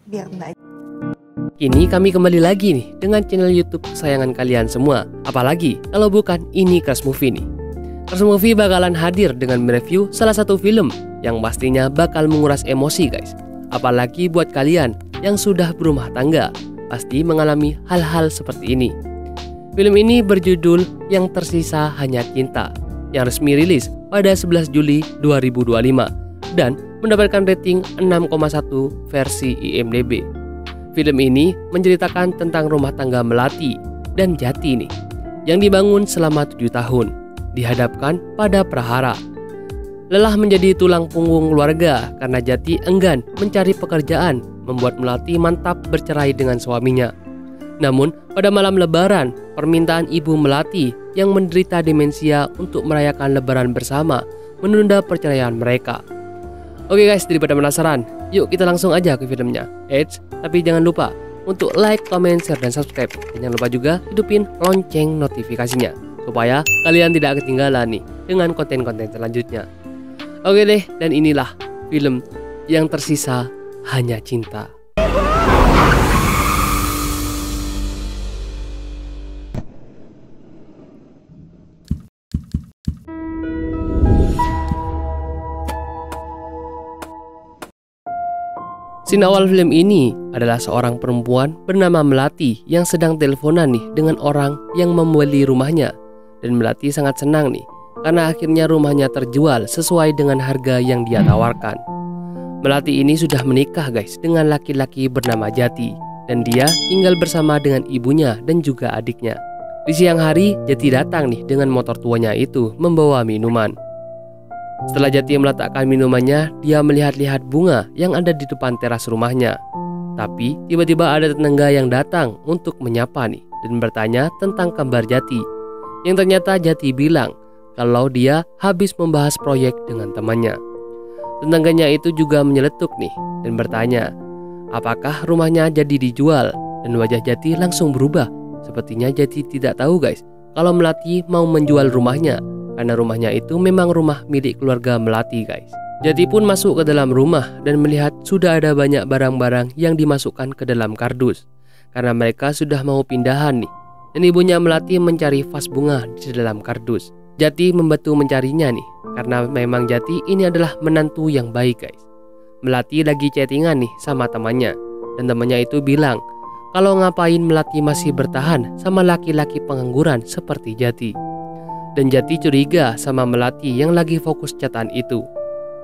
Biar Mbak. Kini kami kembali lagi nih dengan channel YouTube kesayangan kalian semua. Apalagi kalau bukan Ini Crush Movie nih. Crush Movie bakalan hadir dengan mereview salah satu film yang pastinya bakal menguras emosi guys. Apalagi buat kalian yang sudah berumah tangga, pasti mengalami hal-hal seperti ini. Film ini berjudul Yang Tersisa Hanya Cinta, yang resmi rilis pada 11 Juli 2025 dan mendapatkan rating 6,1 versi IMDb. Film ini menceritakan tentang rumah tangga Melati dan Jati nih, yang dibangun selama 7 tahun, dihadapkan pada prahara. Lelah menjadi tulang punggung keluarga karena Jati enggan mencari pekerjaan, membuat Melati mantap bercerai dengan suaminya. Namun, pada malam lebaran, permintaan ibu Melati yang menderita demensia untuk merayakan lebaran bersama menunda perceraian mereka. Oke guys, daripada penasaran, yuk kita langsung aja ke filmnya. Tapi jangan lupa untuk like, comment, share, dan subscribe. Dan jangan lupa juga hidupin lonceng notifikasinya, supaya kalian tidak ketinggalan nih dengan konten-konten selanjutnya. Oke deh, dan inilah film Yang Tersisa Hanya Cinta. Scene awal film ini adalah seorang perempuan bernama Melati yang sedang teleponan nih dengan orang yang membeli rumahnya. Dan Melati sangat senang nih karena akhirnya rumahnya terjual sesuai dengan harga yang dia tawarkan. Melati ini sudah menikah guys dengan laki-laki bernama Jati, dan dia tinggal bersama dengan ibunya dan juga adiknya. Di siang hari, Jati datang nih dengan motor tuanya itu membawa minuman. Setelah Jati meletakkan minumannya, dia melihat-lihat bunga yang ada di depan teras rumahnya. Tapi tiba-tiba ada tetangga yang datang untuk menyapa nih dan bertanya tentang kabar Jati. Yang ternyata Jati bilang kalau dia habis membahas proyek dengan temannya. Tetangganya itu juga menyeletuk nih dan bertanya, apakah rumahnya jadi dijual? Dan wajah Jati langsung berubah. Sepertinya Jati tidak tahu guys kalau Melati mau menjual rumahnya, karena rumahnya itu memang rumah milik keluarga Melati guys. Jati pun masuk ke dalam rumah dan melihat sudah ada banyak barang-barang yang dimasukkan ke dalam kardus, karena mereka sudah mau pindahan nih. Dan ibunya Melati mencari vas bunga di dalam kardus. Jati membantu mencarinya nih, karena memang Jati ini adalah menantu yang baik guys. Melati lagi chattingan nih sama temannya, dan temannya itu bilang kalau ngapain Melati masih bertahan sama laki-laki pengangguran seperti Jati. Dan Jati curiga sama Melati yang lagi fokus chatan itu.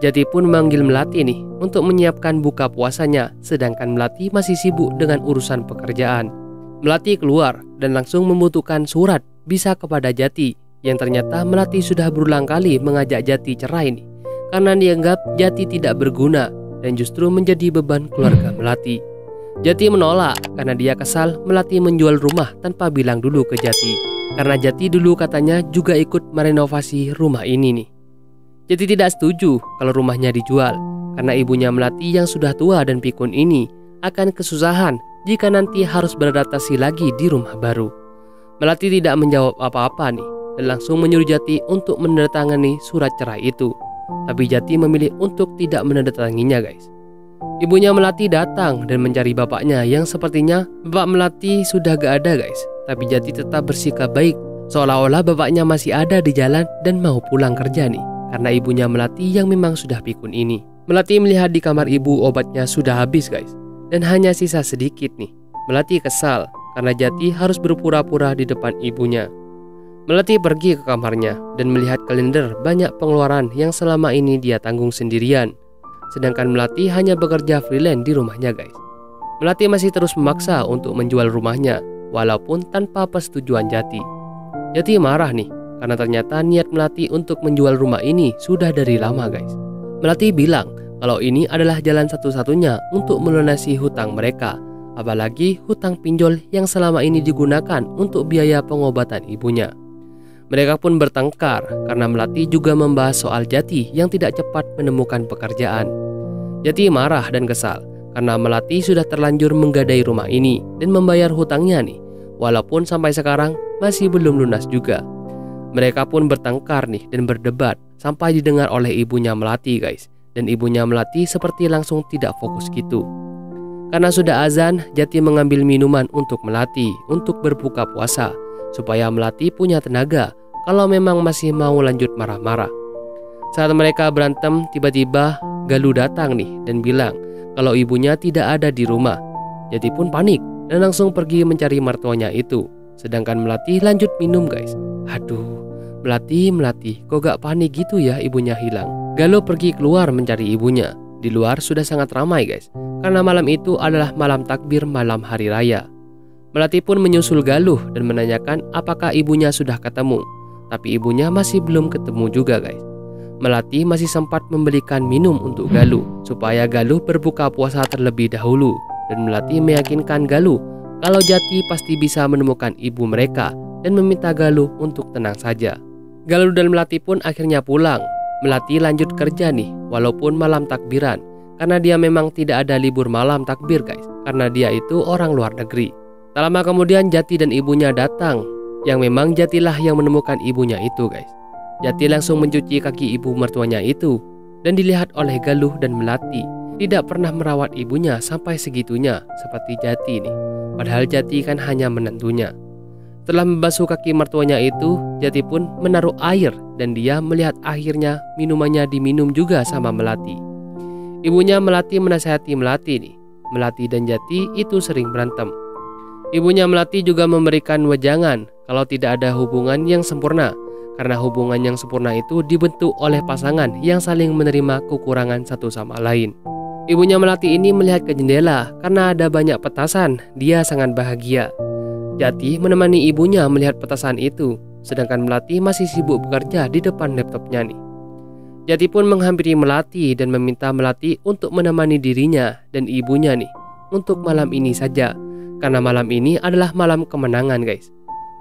Jati pun memanggil Melati nih untuk menyiapkan buka puasanya, sedangkan Melati masih sibuk dengan urusan pekerjaan. Melati keluar dan langsung membutuhkan surat bisa kepada Jati, yang ternyata Melati sudah berulang kali mengajak Jati cerai nih, karena dianggap Jati tidak berguna dan justru menjadi beban keluarga Melati. Jati menolak karena dia kesal Melati menjual rumah tanpa bilang dulu ke Jati. Karena Jati dulu katanya juga ikut merenovasi rumah ini nih. Jati tidak setuju kalau rumahnya dijual, karena ibunya Melati yang sudah tua dan pikun ini akan kesusahan jika nanti harus beradaptasi lagi di rumah baru. Melati tidak menjawab apa-apa nih, dan langsung menyuruh Jati untuk menandatangani surat cerai itu. Tapi Jati memilih untuk tidak menandatanganinya guys. Ibunya Melati datang dan mencari bapaknya yang sepertinya bapak Melati sudah gak ada guys. Tapi Jati tetap bersikap baik, seolah-olah bapaknya masih ada di jalan dan mau pulang kerja nih, karena ibunya Melati yang memang sudah pikun ini. Melati melihat di kamar ibu obatnya sudah habis guys, dan hanya sisa sedikit nih. Melati kesal karena Jati harus berpura-pura di depan ibunya. Melati pergi ke kamarnya dan melihat kalender banyak pengeluaran yang selama ini dia tanggung sendirian. Sedangkan Melati hanya bekerja freelance di rumahnya guys. Melati masih terus memaksa untuk menjual rumahnya, walaupun tanpa persetujuan Jati. Jati marah nih, karena ternyata niat Melati untuk menjual rumah ini sudah dari lama guys. Melati bilang kalau ini adalah jalan satu-satunya untuk melunasi hutang mereka, apalagi hutang pinjol yang selama ini digunakan untuk biaya pengobatan ibunya. Mereka pun bertengkar karena Melati juga membahas soal Jati yang tidak cepat menemukan pekerjaan. Jati marah dan kesal karena Melati sudah terlanjur menggadai rumah ini dan membayar hutangnya nih, walaupun sampai sekarang masih belum lunas juga. Mereka pun bertengkar nih dan berdebat sampai didengar oleh ibunya Melati guys. Dan ibunya Melati seperti langsung tidak fokus gitu. Karena sudah azan, Jati mengambil minuman untuk Melati untuk berbuka puasa, supaya Melati punya tenaga kalau memang masih mau lanjut marah-marah. Saat mereka berantem, tiba-tiba Galuh datang nih dan bilang kalau ibunya tidak ada di rumah. Jati pun panik dan langsung pergi mencari mertuanya itu. Sedangkan Melati lanjut minum guys. Aduh, Melati, kok gak panik gitu ya ibunya hilang? Galuh pergi keluar mencari ibunya. Di luar sudah sangat ramai guys, karena malam itu adalah malam takbir malam hari raya. Melati pun menyusul Galuh dan menanyakan apakah ibunya sudah ketemu. Tapi ibunya masih belum ketemu juga guys. Melati masih sempat membelikan minum untuk Galuh supaya Galuh berbuka puasa terlebih dahulu. Dan Melati meyakinkan Galuh kalau Jati pasti bisa menemukan ibu mereka dan meminta Galuh untuk tenang saja. Galuh dan Melati pun akhirnya pulang. Melati lanjut kerja nih walaupun malam takbiran, karena dia memang tidak ada libur malam takbir guys, karena dia itu orang luar negeri. Tak lama kemudian Jati dan ibunya datang, yang memang Jatilah yang menemukan ibunya itu guys. Jati langsung mencuci kaki ibu mertuanya itu, dan dilihat oleh Galuh dan Melati tidak pernah merawat ibunya sampai segitunya seperti Jati nih. Padahal Jati kan hanya menantunya. Setelah membasuh kaki mertuanya itu, Jati pun menaruh air dan dia melihat akhirnya minumannya diminum juga sama Melati. Ibunya Melati menasihati Melati nih. Melati dan Jati itu sering berantem. Ibunya Melati juga memberikan wejangan kalau tidak ada hubungan yang sempurna, karena hubungan yang sempurna itu dibentuk oleh pasangan yang saling menerima kekurangan satu sama lain. Ibunya Melati ini melihat ke jendela karena ada banyak petasan. Dia sangat bahagia. Jati menemani ibunya melihat petasan itu, sedangkan Melati masih sibuk bekerja di depan laptopnya nih. Jati pun menghampiri Melati dan meminta Melati untuk menemani dirinya dan ibunya nih untuk malam ini saja, karena malam ini adalah malam kemenangan guys.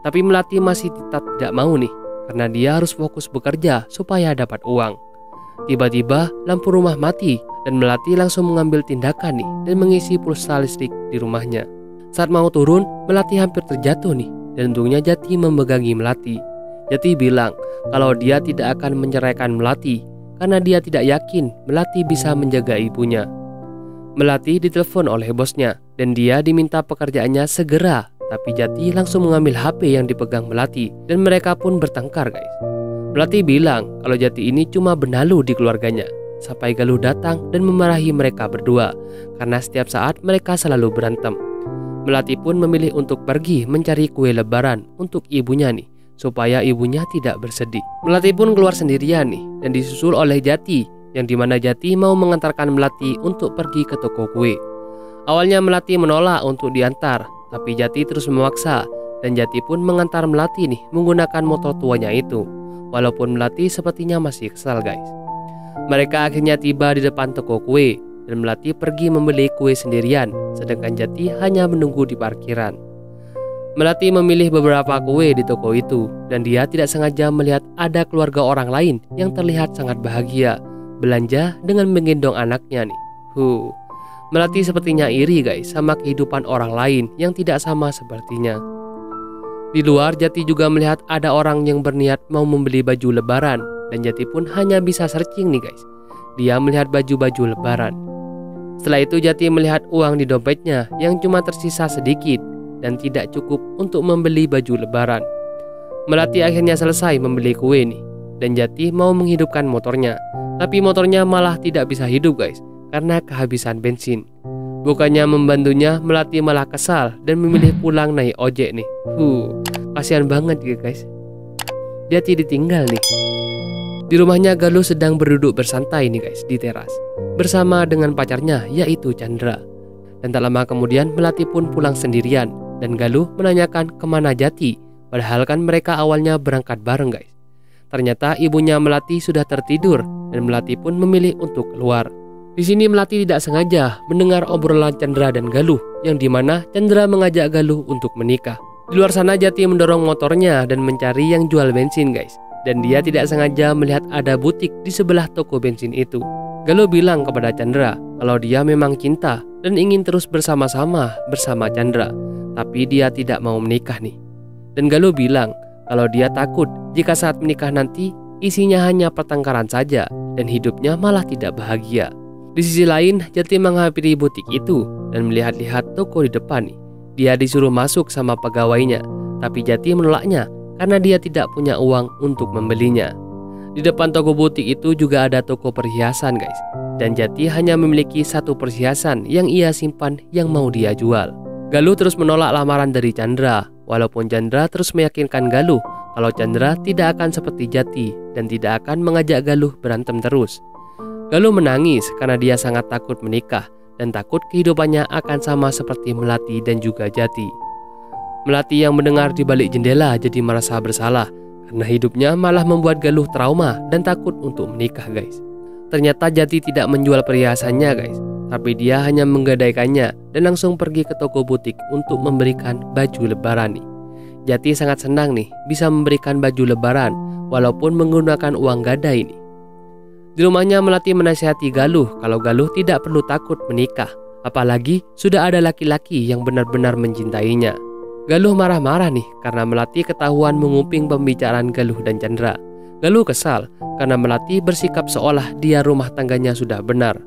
Tapi Melati masih tetap tidak mau nih, karena dia harus fokus bekerja supaya dapat uang. Tiba-tiba lampu rumah mati dan Melati langsung mengambil tindakan nih dan mengisi pulsa listrik di rumahnya. Saat mau turun, Melati hampir terjatuh nih, dan untungnya Jati memegangi Melati. Jati bilang kalau dia tidak akan menceraikan Melati karena dia tidak yakin Melati bisa menjaga ibunya. Melati ditelepon oleh bosnya dan dia diminta pekerjaannya segera, tapi Jati langsung mengambil HP yang dipegang Melati dan mereka pun bertengkar guys. Melati bilang kalau Jati ini cuma benalu di keluarganya, sampai Galuh datang dan memarahi mereka berdua karena setiap saat mereka selalu berantem. Melati pun memilih untuk pergi mencari kue lebaran untuk ibunya nih, supaya ibunya tidak bersedih. Melati pun keluar sendirian nih dan disusul oleh Jati, yang dimana Jati mau mengantarkan Melati untuk pergi ke toko kue. Awalnya Melati menolak untuk diantar, tapi Jati terus memaksa dan Jati pun mengantar Melati nih menggunakan motor tuanya itu. Walaupun Melati sepertinya masih kesal guys. Mereka akhirnya tiba di depan toko kue dan Melati pergi membeli kue sendirian, sedangkan Jati hanya menunggu di parkiran. Melati memilih beberapa kue di toko itu dan dia tidak sengaja melihat ada keluarga orang lain yang terlihat sangat bahagia belanja dengan menggendong anaknya nih. Melati sepertinya iri guys sama kehidupan orang lain yang tidak sama sepertinya. Di luar Jati juga melihat ada orang yang berniat mau membeli baju lebaran dan Jati pun hanya bisa searching nih guys. Dia melihat baju-baju lebaran. Setelah itu Jati melihat uang di dompetnya yang cuma tersisa sedikit dan tidak cukup untuk membeli baju lebaran. Melati akhirnya selesai membeli kue nih dan Jati mau menghidupkan motornya, tapi motornya malah tidak bisa hidup guys karena kehabisan bensin. Bukannya membantunya, Melati malah kesal dan memilih pulang naik ojek nih. Kasihan banget ya guys. Jati ditinggal nih. Di rumahnya Galuh sedang berduduk bersantai nih guys di teras bersama dengan pacarnya yaitu Chandra. Dan tak lama kemudian Melati pun pulang sendirian dan Galuh menanyakan kemana Jati, padahal kan mereka awalnya berangkat bareng guys. Ternyata ibunya Melati sudah tertidur dan Melati pun memilih untuk keluar. Di sini Melati tidak sengaja mendengar obrolan Chandra dan Galuh, yang dimana Chandra mengajak Galuh untuk menikah. Di luar sana Jati mendorong motornya dan mencari yang jual bensin guys. Dan dia tidak sengaja melihat ada butik di sebelah toko bensin itu. Galuh bilang kepada Chandra kalau dia memang cinta dan ingin terus bersama-sama bersama Chandra, tapi dia tidak mau menikah nih. Dan Galuh bilang kalau dia takut jika saat menikah nanti isinya hanya pertengkaran saja dan hidupnya malah tidak bahagia. Di sisi lain, Jati menghampiri butik itu dan melihat-lihat toko di depan nih. Dia disuruh masuk sama pegawainya, tapi Jati menolaknya karena dia tidak punya uang untuk membelinya. Di depan toko butik itu juga ada toko perhiasan guys, dan Jati hanya memiliki satu perhiasan yang ia simpan yang mau dia jual. Galuh terus menolak lamaran dari Chandra, walaupun Chandra terus meyakinkan Galuh kalau Chandra tidak akan seperti Jati dan tidak akan mengajak Galuh berantem terus. Galuh menangis karena dia sangat takut menikah dan takut kehidupannya akan sama seperti Melati dan juga Jati. Melati yang mendengar di balik jendela jadi merasa bersalah karena hidupnya malah membuat Galuh trauma dan takut untuk menikah guys. Ternyata Jati tidak menjual perhiasannya guys, tapi dia hanya menggadaikannya dan langsung pergi ke toko butik untuk memberikan baju lebaran nih. Jati sangat senang nih bisa memberikan baju lebaran walaupun menggunakan uang gadai nih. Di rumahnya Melati menasihati Galuh kalau Galuh tidak perlu takut menikah, apalagi sudah ada laki-laki yang benar-benar mencintainya. Galuh marah-marah nih karena Melati ketahuan menguping pembicaraan Galuh dan Chandra. Galuh kesal karena Melati bersikap seolah dia rumah tangganya sudah benar.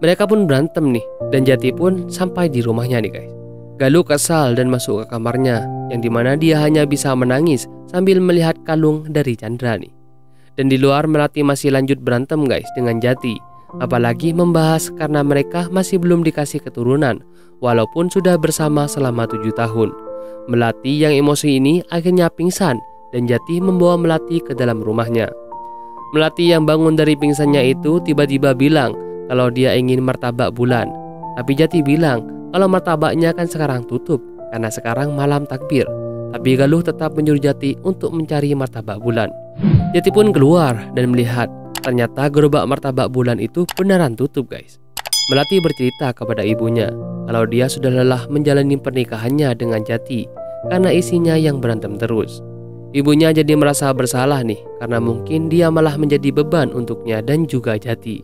Mereka pun berantem nih dan Jati pun sampai di rumahnya nih guys. Galuh kesal dan masuk ke kamarnya yang dimana dia hanya bisa menangis sambil melihat kalung dari Chandra nih. Dan di luar Melati masih lanjut berantem guys dengan Jati, apalagi membahas karena mereka masih belum dikasih keturunan walaupun sudah bersama selama 7 tahun. Melati yang emosi ini akhirnya pingsan dan Jati membawa Melati ke dalam rumahnya. Melati yang bangun dari pingsannya itu tiba-tiba bilang kalau dia ingin martabak bulan, tapi Jati bilang kalau martabaknya kan sekarang tutup karena sekarang malam takbir. Tapi Galuh tetap menyuruh Jati untuk mencari martabak bulan. Jati pun keluar dan melihat ternyata gerobak martabak bulan itu beneran tutup guys. Melati bercerita kepada ibunya kalau dia sudah lelah menjalani pernikahannya dengan Jati karena isinya yang berantem terus. Ibunya jadi merasa bersalah nih karena mungkin dia malah menjadi beban untuknya dan juga Jati.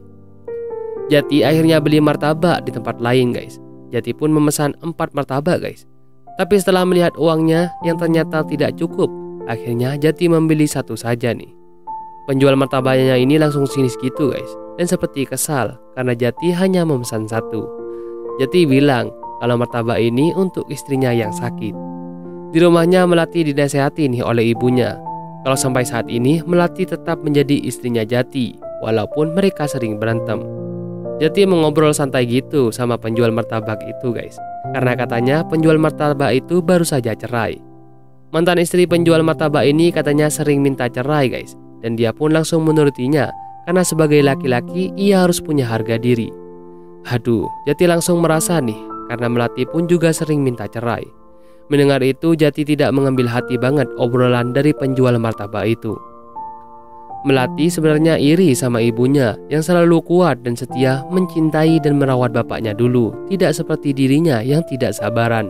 Jati akhirnya beli martabak di tempat lain guys. Jati pun memesan 4 martabak guys. Tapi setelah melihat uangnya yang ternyata tidak cukup, akhirnya Jati membeli 1 saja nih. Penjual martabaknya ini langsung sinis gitu guys, dan seperti kesal karena Jati hanya memesan 1. Jati bilang kalau martabak ini untuk istrinya yang sakit. Di rumahnya Melati dinasehati nih oleh ibunya kalau sampai saat ini Melati tetap menjadi istrinya Jati walaupun mereka sering berantem. Jati mengobrol santai gitu sama penjual martabak itu guys, karena katanya penjual martabak itu baru saja cerai. Mantan istri penjual martabak ini katanya sering minta cerai guys, dan dia pun langsung menurutinya karena sebagai laki-laki ia harus punya harga diri. Aduh, Jati langsung merasa nih karena Melati pun juga sering minta cerai. Mendengar itu Jati tidak mengambil hati banget obrolan dari penjual martabak itu. Melati sebenarnya iri sama ibunya yang selalu kuat dan setia mencintai dan merawat bapaknya dulu, tidak seperti dirinya yang tidak sabaran.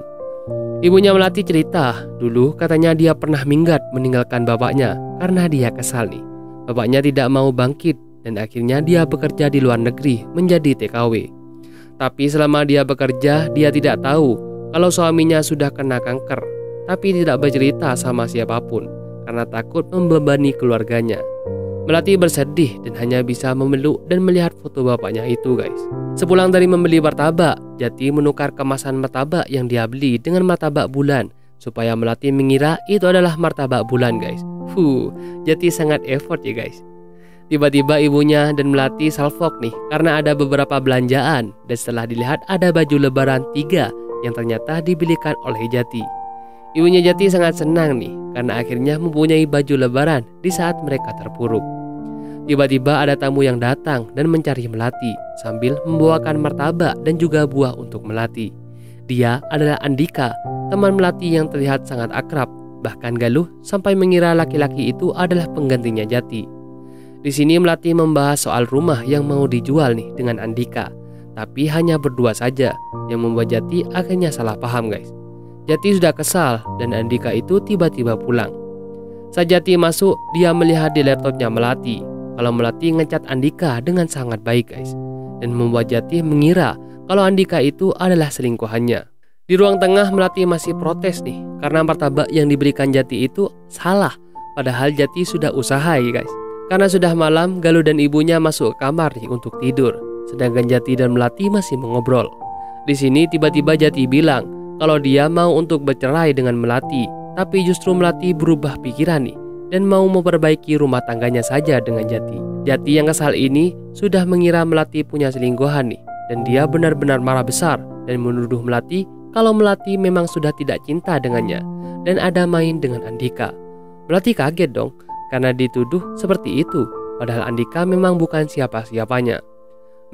Ibunya Melati cerita, dulu katanya dia pernah minggat meninggalkan bapaknya karena dia kesal nih. Bapaknya tidak mau bangkit dan akhirnya dia bekerja di luar negeri menjadi TKW. Tapi selama dia bekerja, dia tidak tahu kalau suaminya sudah kena kanker, tapi tidak bercerita sama siapapun karena takut membebani keluarganya. Melati bersedih dan hanya bisa memeluk dan melihat foto bapaknya itu guys. Sepulang dari membeli martabak, Jati menukar kemasan martabak yang dia beli dengan martabak bulan supaya Melati mengira itu adalah martabak bulan guys. Jati sangat effort ya guys. Tiba-tiba ibunya dan Melati salfok nih karena ada beberapa belanjaan, dan setelah dilihat ada baju lebaran 3 yang ternyata dibelikan oleh Jati. Ibunya Jati sangat senang nih karena akhirnya mempunyai baju lebaran di saat mereka terpuruk. Tiba-tiba ada tamu yang datang dan mencari Melati sambil membawakan martabak dan juga buah untuk Melati. Dia adalah Andika, teman Melati yang terlihat sangat akrab. Bahkan Galuh sampai mengira laki-laki itu adalah penggantinya Jati. Di sini Melati membahas soal rumah yang mau dijual nih dengan Andika, tapi hanya berdua saja, yang membuat Jati akhirnya salah paham guys. Jati sudah kesal dan Andika itu tiba-tiba pulang. Saat Jati masuk, dia melihat di laptopnya Melati kalau Melati ngecat Andika dengan sangat baik guys. dan membuat Jati mengira kalau Andika itu adalah selingkuhannya. Di ruang tengah Melati masih protes nih karena martabak yang diberikan Jati itu salah, padahal Jati sudah usaha ya guys. Karena sudah malam, Galuh dan ibunya masuk ke kamar nih untuk tidur, sedangkan Jati dan Melati masih mengobrol. Di sini tiba-tiba Jati bilang kalau dia mau untuk bercerai dengan Melati, tapi justru Melati berubah pikiran nih dan mau memperbaiki rumah tangganya saja dengan Jati. Jati yang kesal ini sudah mengira Melati punya selingkuhan nih, dan dia benar-benar marah besar dan menuduh Melati kalau Melati memang sudah tidak cinta dengannya dan ada main dengan Andika. Melati kaget dong karena dituduh seperti itu, padahal Andika memang bukan siapa-siapanya.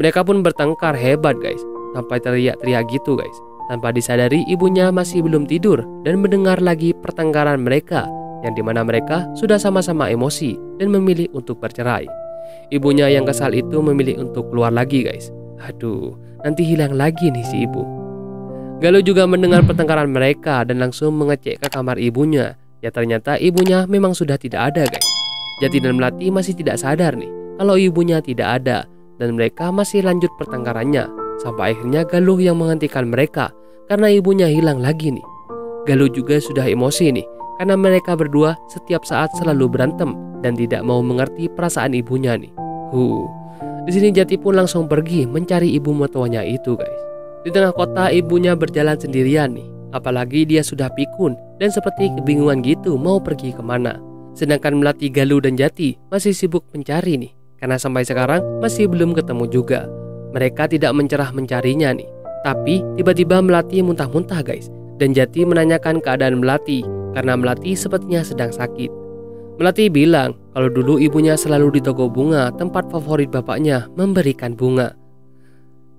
Mereka pun bertengkar hebat guys, sampai teriak-teriak gitu guys. Tanpa disadari ibunya masih belum tidur dan mendengar lagi pertengkaran mereka, yang dimana mereka sudah sama-sama emosi dan memilih untuk bercerai. Ibunya yang kesal itu memilih untuk keluar lagi guys. Aduh, nanti hilang lagi nih si ibu. Galuh juga mendengar pertengkaran mereka dan langsung mengecek ke kamar ibunya. Ya ternyata ibunya memang sudah tidak ada guys. Jati dan Melati masih tidak sadar nih kalau ibunya tidak ada, dan mereka masih lanjut pertengkarannya sampai akhirnya Galuh yang menghentikan mereka karena ibunya hilang lagi nih. Galuh juga sudah emosi nih karena mereka berdua setiap saat selalu berantem dan tidak mau mengerti perasaan ibunya nih. Di sini Jati pun langsung pergi mencari ibu mertuanya itu guys. Di tengah kota ibunya berjalan sendirian nih, apalagi dia sudah pikun dan seperti kebingungan gitu mau pergi kemana. Sedangkan Melati, Galuh dan Jati masih sibuk mencari nih, karena sampai sekarang masih belum ketemu juga. Mereka tidak mencerah mencarinya nih, tapi tiba-tiba Melati muntah-muntah guys, dan Jati menanyakan keadaan Melati karena Melati sepertinya sedang sakit. Melati bilang kalau dulu ibunya selalu di toko bunga, tempat favorit bapaknya, memberikan bunga.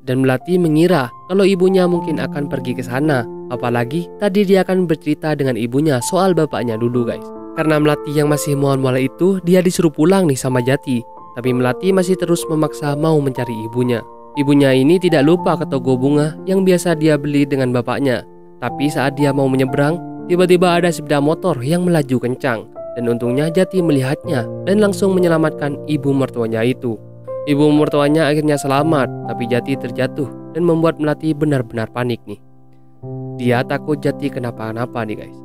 Dan Melati mengira kalau ibunya mungkin akan pergi ke sana, apalagi tadi dia akan bercerita dengan ibunya soal bapaknya dulu guys. Karena Melati yang masih mual-mual itu, dia disuruh pulang nih sama Jati, tapi Melati masih terus memaksa mau mencari ibunya. Ibunya ini tidak lupa ke toko bunga yang biasa dia beli dengan bapaknya, tapi saat dia mau menyeberang, tiba-tiba ada sepeda motor yang melaju kencang, dan untungnya Jati melihatnya dan langsung menyelamatkan ibu mertuanya itu. Ibu mertuanya akhirnya selamat, tapi Jati terjatuh dan membuat Melati benar-benar panik nih. Dia takut Jati kenapa-napa nih guys.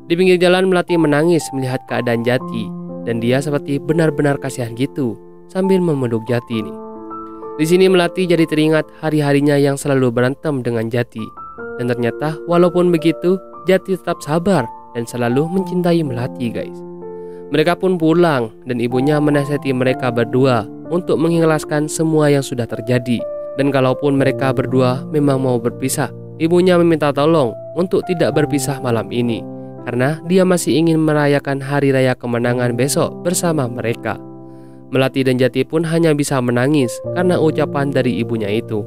Di pinggir jalan Melati menangis melihat keadaan Jati, dan dia seperti benar-benar kasihan gitu sambil memeluk Jati nih. Di sini Melati jadi teringat hari-harinya yang selalu berantem dengan Jati, dan ternyata walaupun begitu Jati tetap sabar dan selalu mencintai Melati guys. Mereka pun pulang dan ibunya menasihati mereka berdua untuk mengikhlaskan semua yang sudah terjadi. Dan kalaupun mereka berdua memang mau berpisah, ibunya meminta tolong untuk tidak berpisah malam ini, karena dia masih ingin merayakan hari raya kemenangan besok bersama mereka. Melati dan Jati pun hanya bisa menangis karena ucapan dari ibunya itu.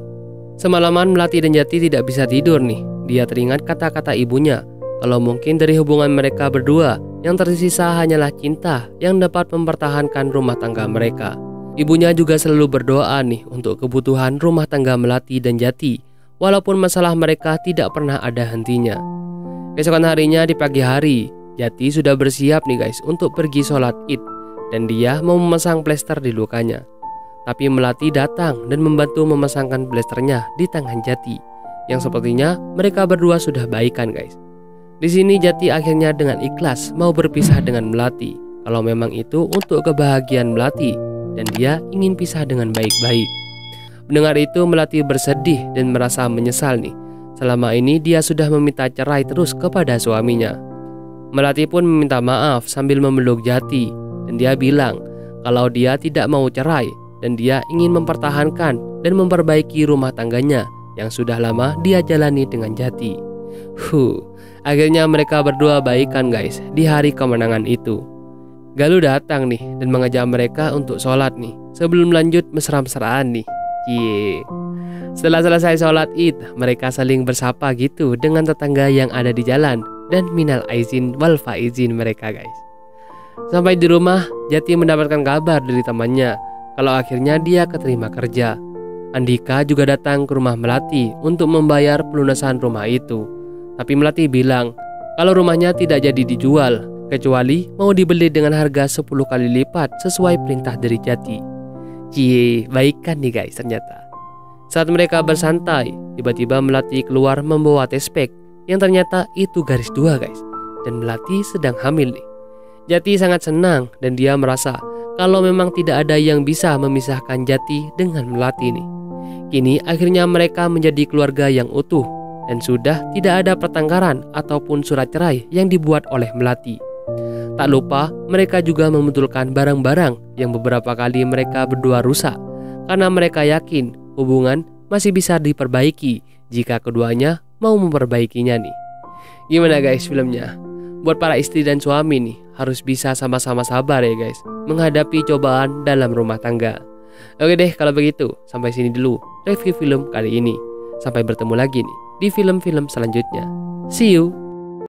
Semalaman Melati dan Jati tidak bisa tidur nih. Dia teringat kata-kata ibunya kalau mungkin dari hubungan mereka berdua yang tersisa hanyalah cinta yang dapat mempertahankan rumah tangga mereka. Ibunya juga selalu berdoa nih untuk kebutuhan rumah tangga Melati dan Jati, walaupun masalah mereka tidak pernah ada hentinya. Keesokan harinya di pagi hari, Jati sudah bersiap nih guys untuk pergi sholat Id, dan dia mau memasang plester di lukanya. Tapi Melati datang dan membantu memasangkan plesternya di tangan Jati, yang sepertinya mereka berdua sudah baikan guys. Di sini Jati akhirnya dengan ikhlas mau berpisah dengan Melati, kalau memang itu untuk kebahagiaan Melati dan dia ingin pisah dengan baik-baik. Mendengar itu Melati bersedih dan merasa menyesal nih. Selama ini dia sudah meminta cerai terus kepada suaminya. Melati pun meminta maaf sambil memeluk Jati, dan dia bilang kalau dia tidak mau cerai dan dia ingin mempertahankan dan memperbaiki rumah tangganya yang sudah lama dia jalani dengan Jati. Akhirnya mereka berdua baikan guys di hari kemenangan itu. Galuh datang nih dan mengajak mereka untuk sholat nih sebelum lanjut mesra-mesraan nih. Setelah selesai sholat Id, mereka saling bersapa gitu dengan tetangga yang ada di jalan dan minal aizin wal faizin mereka guys. Sampai di rumah, Jati mendapatkan kabar dari temannya kalau akhirnya dia keterima kerja. Andika juga datang ke rumah Melati untuk membayar pelunasan rumah itu. Tapi Melati bilang kalau rumahnya tidak jadi dijual, kecuali mau dibeli dengan harga 10 kali lipat sesuai perintah dari Jati. Baikan nih guys ternyata. Saat mereka bersantai, tiba-tiba Melati keluar membawa tespek yang ternyata itu garis 2 guys. Dan Melati sedang hamil nih. Jati sangat senang dan dia merasa kalau memang tidak ada yang bisa memisahkan Jati dengan Melati nih. Kini akhirnya mereka menjadi keluarga yang utuh dan sudah tidak ada pertengkaran ataupun surat cerai yang dibuat oleh Melati. Tak lupa mereka juga membetulkan barang-barang yang beberapa kali mereka berdua rusak karena mereka yakin hubungan masih bisa diperbaiki jika keduanya mau memperbaikinya nih. Gimana guys filmnya? Buat para istri dan suami nih harus bisa sama-sama sabar ya guys menghadapi cobaan dalam rumah tangga. Oke deh kalau begitu, sampai sini dulu review film kali ini. Sampai bertemu lagi nih di film-film selanjutnya. See you.